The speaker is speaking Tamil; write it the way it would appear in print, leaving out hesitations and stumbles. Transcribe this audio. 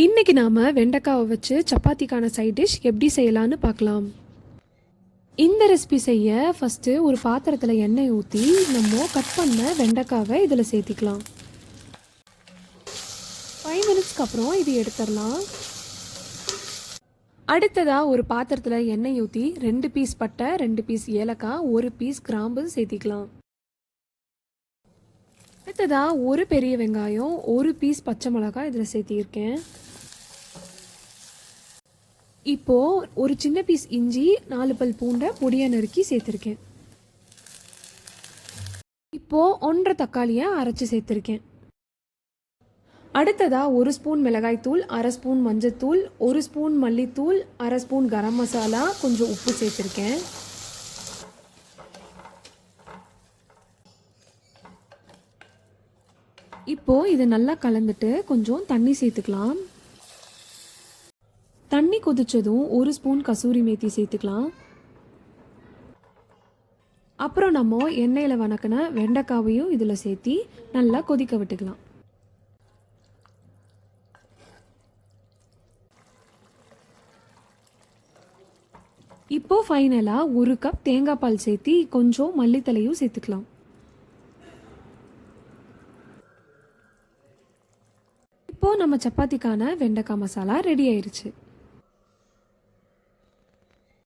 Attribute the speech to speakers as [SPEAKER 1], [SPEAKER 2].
[SPEAKER 1] இன்றைக்கி நாம் வெண்டைக்காவை வச்சு சப்பாத்திக்கான சைட் டிஷ் எப்படி செய்யலான்னு பார்க்கலாம். இந்த ரெசிபி செய்ய ஃபஸ்ட்டு ஒரு பாத்திரத்தில் எண்ணெய் ஊற்றி நம்ம கட் பண்ண வெண்டைக்காவை இதில் சேர்த்திக்கலாம். 5 மினிட்ஸ்க்கு அப்புறம் இது எடுத்துடலாம். அடுத்ததாக ஒரு பாத்திரத்தில் எண்ணெய் ஊற்றி 2 பீஸ் பட்டை, 2 பீஸ் ஏலக்காய், 1 பீஸ் கிராம்பு சேர்த்திக்கலாம். அடுத்ததாக ஒரு பெரிய வெங்காயம், 1 பீஸ் பச்சை மிளகாய் இதில் சேர்த்திருக்கேன். இப்போது ஒரு சின்ன பீஸ் இஞ்சி, 4 பல் பூண்டை பொடியாக நறுக்கி சேர்த்துருக்கேன். இப்போது 1.5 தக்காளியை அரைச்சி சேர்த்துருக்கேன். அடுத்ததாக 1 ஸ்பூன் மிளகாய்த்தூள், 1/2 ஸ்பூன் மஞ்சத்தூள், 1 ஸ்பூன் மல்லித்தூள், 1/2 ஸ்பூன் கரம் மசாலா, கொஞ்சம் உப்பு சேர்த்துருக்கேன். இப்போது இது நல்லா கலந்துட்டு கொஞ்சம் தண்ணி சேர்த்துக்கலாம். தண்ணி கொதிச்சதும் 1 ஸ்பூன் கசூரி மேத்தி சேர்த்துக்கலாம். அப்புறம் நம்ம எண்ணெயில் வணக்கின வெண்டைக்காவையும் இதில் சேர்த்தி நல்லா கொதிக்க விட்டுக்கலாம். இப்போ ஃபைனலாக 1 கப் தேங்காய் பால் சேர்த்தி கொஞ்சம் மல்லித்தலையும் சேர்த்துக்கலாம். இப்போது நம்ம சப்பாத்திக்கான வெண்டைக்காய் மசாலா ரெடி ஆயிடுச்சு.